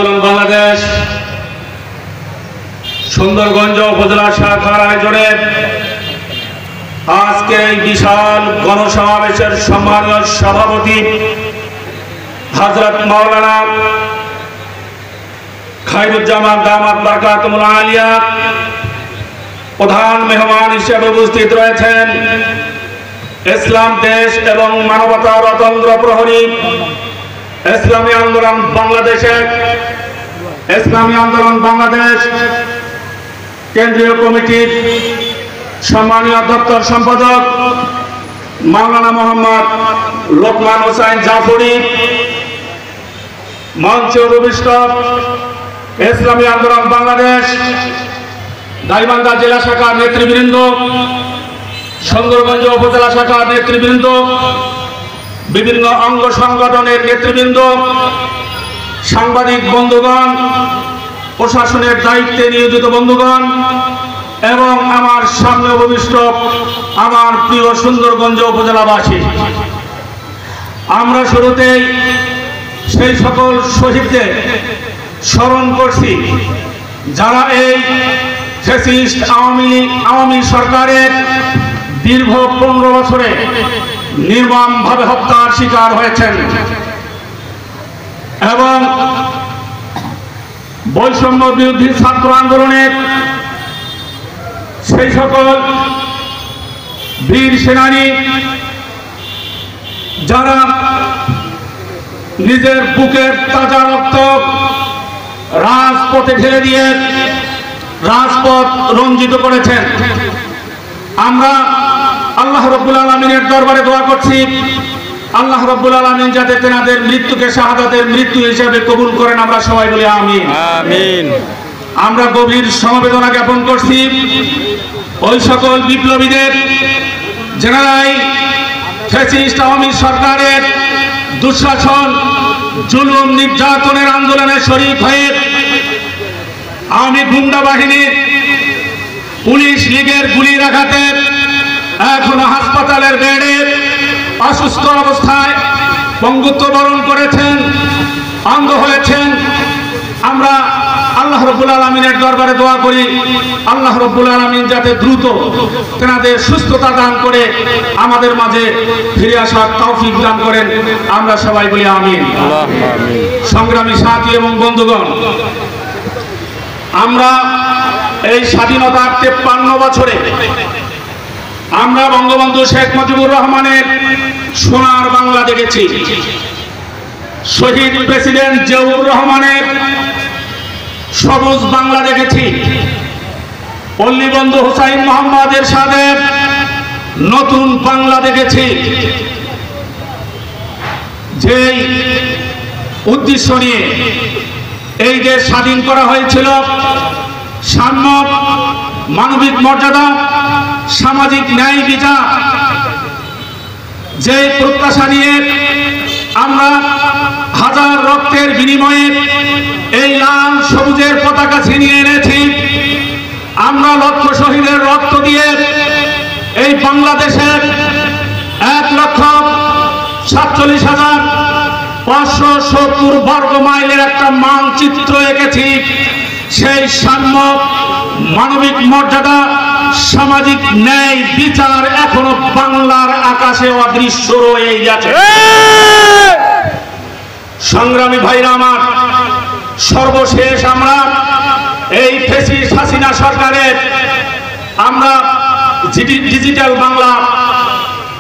আন্দোলন বাংলাদেশ সুন্দরগঞ্জ উপজেলা শাখার আয়োজনে আজকে এই বিশাল গণসমাবেশের সম্মানীয় সভাপতি হযরত মাওলানা খায়রুজ্জামান দামাত বারকাতুল আলিয়া প্রধান মেহমান হিসেবে উপস্থিত রয়েছেন ইসলাম দেশ এবং মানবতার অতন্দ্র প্রহরী ইসলামী আন্দোলন বাংলাদেশ কেন্দ্রীয় কমিটির সম্মানীয় দপ্তর সম্পাদক মাওলানা মোহাম্মদ লোকমান হোসেন জাফরি, মঞ্চে উপবিষ্ট ইসলামী আন্দোলন বাংলাদেশ গাইবান্ধা জেলা শাখার নেতৃবৃন্দ, সুন্দরগঞ্জ উপজেলা শাখার নেতৃবৃন্দ, বিভিন্ন অঙ্গ সংগঠনের নেতৃবৃন্দ, সাংবাদিক বন্ধুগণ, প্রশাসনের দায়িত্বে নিয়োজিত বন্ধুগণ এবং আমার সামনে উপবিষ্ট আমার প্রিয় সুন্দরগঞ্জ উপজেলাবাসী, আমরা শুরুতেই সেই সকল শহীদদের স্মরণ করছি যারা এই ফ্যাসিস্ট আওয়ামী সরকারের দীর্ঘ 15 বছরে নির্মমভাবে হত্যার শিকার হয়েছেন এবং বৈষম্য বিরোধী ছাত্র আন্দোলনের সেই সকল বীর সেনানী যারা নিজের বুকের তাজা রক্ত রাজপথে ঢেলে দিয়ে রাজপথ রঞ্জিত করেছেন। আমরা আল্লাহ রাব্বুল আলামিনের দরবারে দোয়া করছি, আল্লাহ রাব্বুল আলামিন যাতে তেনাদের মৃত্যুকে শাহাদাতের মৃত্যু হিসেবে কবুল করেন। আমরা সবাই বলি আমিন আমিন। আমরা গভীর সমবেদনা জ্ঞাপন করছি ওই সকল বিপ্লবীদের যারাই ফ্যাসিস্ট আওয়ামী সরকারের দুঃশাসন জুলুম নির্যাতনের আন্দোলনে শরীক হয়ে আওয়ামী গুন্ডা বাহিনীর পুলিশ লীগের গুলির আঘাতে এখনো হাসপাতালের বেডে অসুস্থ অবস্থায় পঙ্গুত্ব বরণ করেছেন, অন্ধ হয়েছেন। আমরা আল্লাহ রাব্বুল আলামিনের দরবারে দোয়া করি আল্লাহ রাব্বুল আলামিন যাতে দ্রুত তেনাদের সুস্থতা দান করে আমাদের মাঝে ফিরে আসার তৌফিক দান করেন। আমরা সবাই বলি আমিন। সংগ্রামী সাথী এবং বন্ধুগণ, আমরা এই স্বাধীনতার 53 বছরে আমরা বঙ্গবন্ধু শেখ মুজিবুর রহমানের সোনার বাংলা দেখেছি, শহীদ প্রেসিডেন্ট জিয়াউর রহমানের সবুজ বাংলা দেখেছি, পল্লীবন্ধু হুসাইন মোহাম্মদ এরশাদের নতুন বাংলা দেখেছি। যেই উদ্দেশ্য নিয়ে এই দেশ স্বাধীন করা হয়েছিল, সাম্য, মানবিক মর্যাদা, সামাজিক ন্যায় বিচার, যে প্রত্যাশা নিয়ে আমরা হাজার রক্তের বিনিময়ে এই লাল সবুজের পতাকা ছিনিয়ে এনেছি। আমরা লক্ষ শহীদের রক্ত দিয়ে এই বাংলাদেশের 1,47,570 বর্গ মাইলের একটা মানচিত্র এঁকেছি। সেই সাম্য, মানবিক মর্যাদা, সামাজিক ন্যায় বিচার এখনো বাংলার আকাশে অদৃশ্য রয়ে গেছে। সংগ্রামী ভাইরা আমার, সর্বশেষ আমরা এই ফ্যাসিস্ট হাসিনা সরকারের আমরা ডিজিটাল বাংলা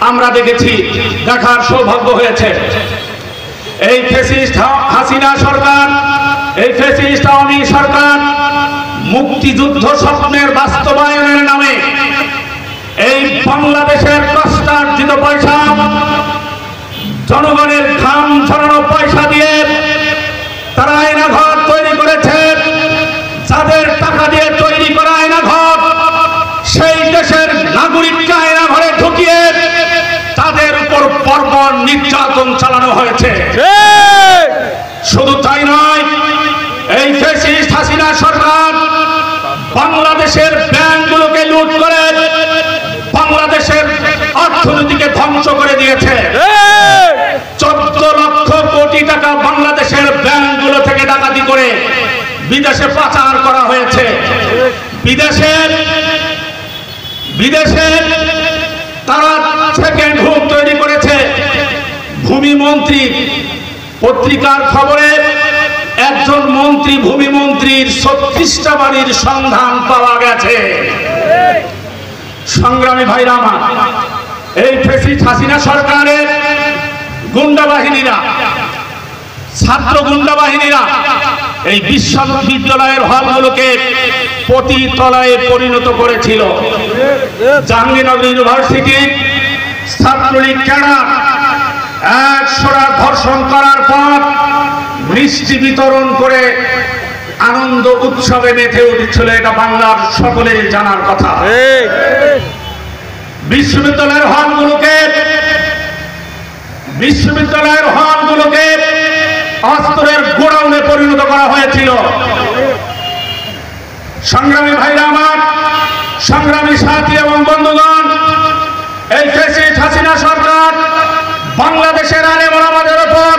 আমরা দেখেছি, দেখার সৌভাগ্য হয়েছে। এই ফ্যাসিস্ট হাসিনা সরকার, এই ফ্যাসিস্ট আওয়ামী সরকার মুক্তিযুদ্ধ স্বপ্নের বাস্তবায়নের নামে এই বাংলাদেশের কষ্টার্জিত পয়সা, জনগণের ঘাম ঝরানো পয়সা দিয়ে তারা আয়নাঘর তৈরি করেছে। যাদের টাকা দিয়ে তৈরি করা আয়নাঘর, সেই দেশের নাগরিককে আয়নাঘরে ঢুকিয়ে তাদের উপর বর্বর নির্যাতন চালানো হয়েছে। শুধু তাই নয়, এই ফ্যাসিস্ট হাসিনা সরকার বাংলাদেশের ব্যাংকগুলোকে লুট করে বাংলাদেশের অর্থনীতিকে ধ্বংস করে দিয়েছে। 14 লক্ষ কোটি টাকা বাংলাদেশের ব্যাংকগুলো থেকে ডাকাতি করে বিদেশে পাচার করা হয়েছে। বিদেশে তারা সেকেন্ড হোম তৈরি করেছে। ভূমি মন্ত্রী, পত্রিকার খবরে একজন মন্ত্রী, ভূমি মন্ত্রীর 36টা বাড়ির সন্ধান পাওয়া গেছে। সংগ্রামী ভাইরা আমার, এই ফ্যাসিস্ট হাসিনা সরকারের গুন্ডা বাহিনীরা, ছাত্র গুন্ডা বাহিনীরা এই বিশ্ববিদ্যালয়ের হলগুলোকে পতিতলায় পরিণত করেছিল। জাহাঙ্গীরনগর ইউনিভার্সিটির ছাত্রলীগ ক্যাডার একশোরা ধর্ষণ করার পর মিষ্টি বিতরণ করে আনন্দ উৎসবে মেতে উঠেছিল। এটা বাংলার সকলের জানার কথা। বিশ্ববিদ্যালয়ের হলগুলোকে অস্ত্রের গোডাউনে পরিণত করা হয়েছিল। সংগ্রামী ভাইরা আমার, সংগ্রামী সাথী এবং বন্ধুগণ, এই ফ্যাসিস্ট হাসিনা সরকার বাংলাদেশের আলেম ওলামাদের উপর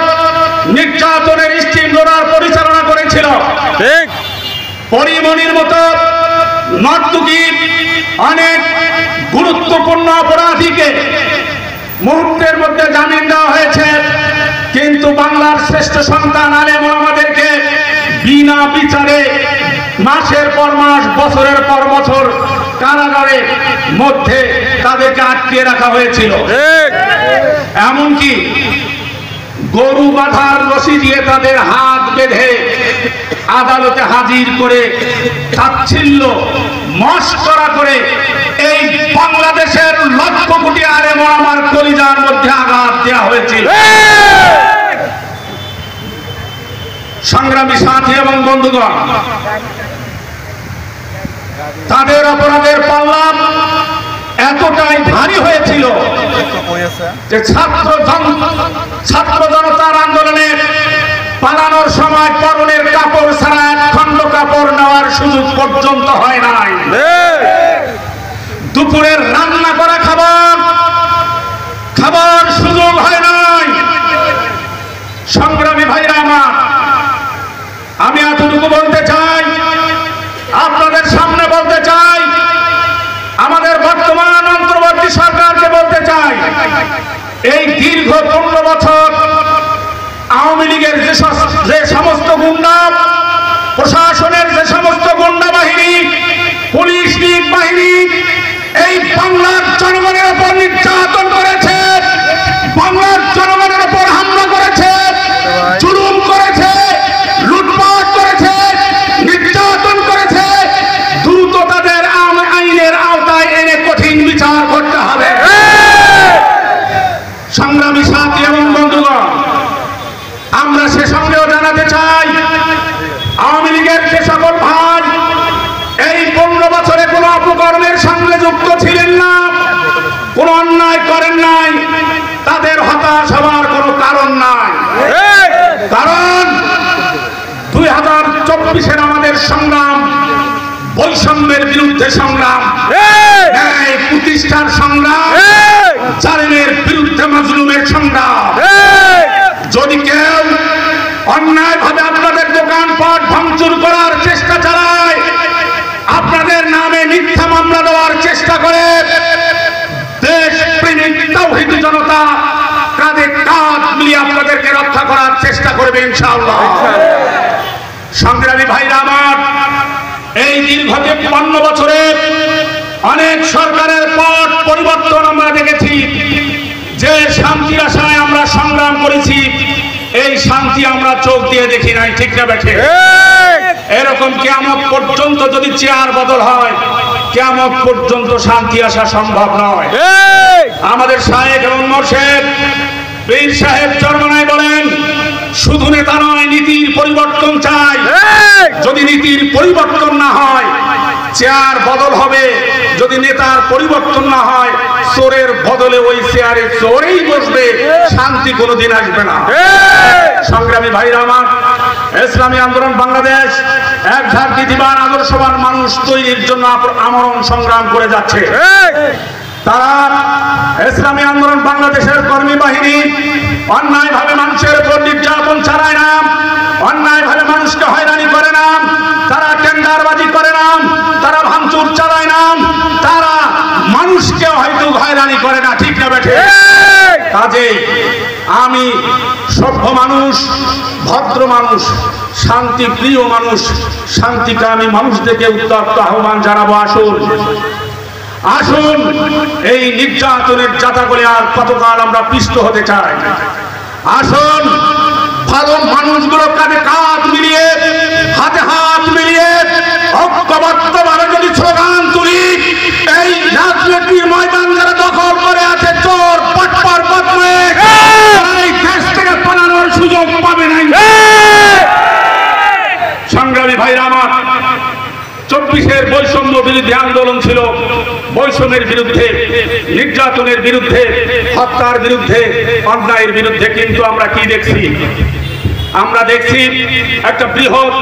নির্যাতনের স্টিম রোলার পরিচালনা করেছিল। পরিমণির মতো নর্তকী অনেক গুরুত্বপূর্ণ অপরাধীকে মুহূর্তের মধ্যে জামিন দেওয়া হয়েছে, কিন্তু বাংলার শ্রেষ্ঠ সন্তান আলেম ওলামাদেরকে বিনা বিচারে মাসের পর মাস, বছরের পর বছর কারাগারে মধ্যে তাদেরকে আটকিয়ে রাখা হয়েছিল। এমনকি গরু বাঁধার রশি দিয়ে তাদের হাত বেঁধে আদালতে হাজির করে তাচ্ছিল্য মশকরা করে এই বাংলাদেশের লক্ষ কোটি আলেম ওলামার কলিজার মধ্যে আঘাত দেওয়া হয়েছিল। সংগ্রামী সাথী এবং বন্ধুগণ, তাদের অপরাধের পাল্লা এতটাই ভারী হয়েছিল যে ছাত্র জনতার আন্দোলনে পালানোর সময় পরনের কাপড় ছাড়া এক খণ্ড কাপড় নেওয়ার সুযোগ পর্যন্ত হয় নাই। দুপুরের রান্না করা খাবার সুযোগ হয় নাই। সংগ্রামী ভাইরা আমার, আমি এতটুকু বলতে চাই, আপনাদের সামনে বলতে চাই, আমাদের বর্তমান অন্তর্বর্তী সরকারকে বলতে চাই, এই দীর্ঘ 15 বছর আওয়ামী লীগের যে সমস্ত গুন্ডা, প্রশাসনের যে সমস্ত গুন্ডা বাহিনী, পুলিশ লীগ বাহিনী এই বাংলার জনগণের উপর নির্যাতন করেছে, বাংলার জনগণের উপর হামলা করেছে, জুলুম করেছে, লুটপাট করেছে, নির্যাতন করেছে, দ্রুত তাদের আইনের আওতায় এনে কঠিন বিচার করতে হবে। সংগ্রামী সাথী এবং বন্ধুগণ, আমরা সে সঙ্গেও জানাতে চাই, আওয়ামী লীগের যে সকল ভাই এই 15 বছরে কোনো অপকর্মের সঙ্গে যুক্ত ছিলেন না, কোন অন্যায় করেন নাই, তাদের হতাশ হওয়ার কোনো কারণ নাই। কারণ 2024-এর আমাদের সংগ্রাম বৈষম্যের বিরুদ্ধে সংগ্রাম, ন্যায় প্রতিষ্ঠার সংগ্রাম, জালেমের বিরুদ্ধে মাজলুমের সংগ্রাম। যদি কেউ অন্যায়ভাবে আপনাদের দোকানপাট ভাঙচুর করার চেষ্টা চালায়, আপনাদের নামে মিথ্যা মামলা দেওয়ার চেষ্টা করে, দেশ প্রেমিক তাওহীদি জনতা কাঁধে কাঁধ মিলিয়ে আপনাদেরকে রক্ষা করার চেষ্টা করবে ইনশাআল্লাহ। সংগ্রামী ভাইরা আমার, এই দীর্ঘ 53 বছরে অনেক সরকারের পট পরিবর্তন আমরা দেখেছি। যে শান্তির আশায় আমরা সংগ্রাম করেছি, এই শান্তি আমরা চোখ দিয়ে দেখি নাই, ঠিক না বেঠে? এরকম কিয়ামত পর্যন্ত যদি চেয়ার বদল হয়, কিয়ামত পর্যন্ত শান্তি আসা সম্ভব নয়। আমাদের শায়েখ এবং মুর্শিদ পীর সাহেব চরমনাই বলেন, শুধু নেতা নয়, নীতির পরিবর্তন চাই। যদি নীতির পরিবর্তন না হয়, চেয়ার বদল হবে। যদি নেতার পরিবর্তন না হয়, চোরের বদলে ওই চেয়ারে চোরেই বসবে, শান্তি কোনোদিন আসবে না। সংগ্রামী ভাইরা আমার, ইসলামী আন্দোলন বাংলাদেশ এক ধাপ নীতিবান আদর্শবান মানুষ তৈরির জন্য আমরণ সংগ্রাম করে যাচ্ছে। তারা ইসলামী আন্দোলন বাংলাদেশের কর্মী বাহিনী অন্যায়ভাবে মানুষের উপর নির্যাতন চালায় না, অন্যায়ভাবে মানুষকে হয়রানি করে না, ভাঙচুর চালায় না, তারা মানুষকে হয়তো হয়রানি করে না, ঠিক না বেঠে? কাজেই আমি সভ্য মানুষ, ভদ্র মানুষ, শান্তি প্রিয় মানুষ, শান্তিকামী মানুষদেরকে উত্তপ্ত আহ্বান জানাবো, আসুন আসুন, এই নির্যাতনের জাতাকলে আর কতকাল আমরা পিষ্ট হতে চাই? আসুন, ভালো মানুষগুলো কাঁধে কাঁধ মিলিয়ে, হাতে হাত মিলিয়ে ঐক্যবদ্ধভাবে যদি স্লোগান তুলি, এই রাজনীতির ময়দান যারা দখল করে আছে, চোর পাটপার বদমাইশ, এই দেশ থেকে পালানোর সুযোগ পাবে না। সংগ্রামী ভাইরা আমার, 24-এর বৈষম্য বিরোধী আন্দোলন ছিল বৈষম্যের বিরুদ্ধে, নির্যাতনের বিরুদ্ধে, হত্যার বিরুদ্ধে, অন্যায়ের বিরুদ্ধে। কিন্তু আমরা কি দেখছি? আমরা দেখছি একটা বৃহৎ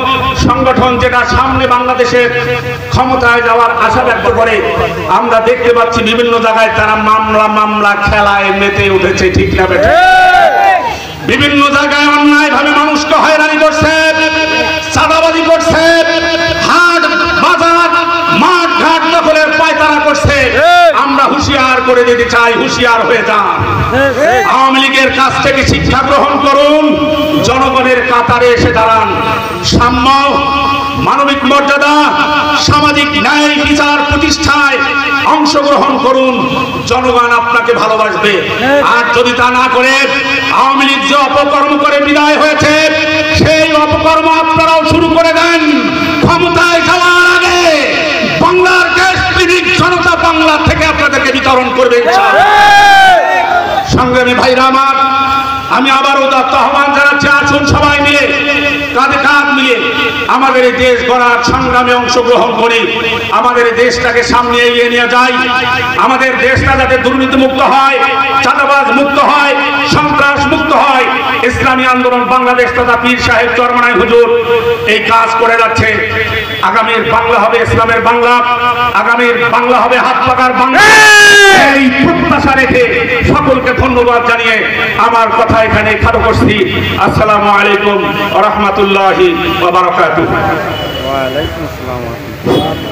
সংগঠন যেটা সামনে বাংলাদেশের ক্ষমতায় যাওয়ার আশা ব্যক্ত করে, আমরা দেখতে পাচ্ছি বিভিন্ন জায়গায় তারা মামলা খেলায় মেতে উঠেছে, ঠিক না বেটা? বিভিন্ন জায়গায় অন্যায়ভাবে মানুষকে হয়রানি করছে, চাঁদাবাজি করছে, হাট বাজার মাঠ ঘাট দখলের পায়তারা করছে। আমরা হুঁশিয়ার করে দিতে চাই, হুঁশিয়ার হয়ে যান। আওয়ামী লীগের কাছ থেকে শিক্ষা গ্রহণ করুন, জনগণের কাতারে এসে দাঁড়ান। সাম্য, মানবিক মর্যাদা, সামাজিক ন্যায় বিচার প্রতিষ্ঠায় অংশগ্রহণ করুন, জনগণ আপনাকে ভালোবাসবে। আর যদি তা না করে, আওয়ামী লীগ যে অপকর্ম করে বিদায় হয়েছে, সেই অপকর্ম আপনারাও শুরু করে দেন। ক্ষমতায় যাওয়ার আগে বাংলার দেশ প্রেমিক জনতা বাংলা থেকে আপনাদেরকে বিতরণ করবে। সংগ্রামী ভাইরা আমার, আমি আবারও উদাত্ত আহ্বান জানাচ্ছি, আসুন সবাই মিলে কাঁধে কাঁধ মিলিয়ে আমাদের এই দেশ গড়ার সংগ্রামে অংশগ্রহণ করি। আমাদের এই দেশটাকে সামনে এগিয়ে নিয়ে যাই। আমাদের দেশটা যাতে দুর্নীতি মুক্ত হয়, চাঁদাবাজ মুক্ত হয়, সন্ত্রাস মুক্ত হয়। ইসলামী আন্দোলন বাংলাদেশ তথা পীর সাহেব চরমনাই হুজুর এই কাজ করে যাচ্ছে। আগামীর বাংলা হবে ইসলামের বাংলা, আগামীর বাংলা হবে হাত পাকার বাংলা। এই প্রত্যাশা রেখে সকলকে ধন্যবাদ জানিয়ে আমার কথা এখানে খাটো করছি। আসসালামু আলাইকুম ওয়া রাহমাতুল্লাহি ওয়া বারাকাতুহু। ওয়া আলাইকুম আসসালাম।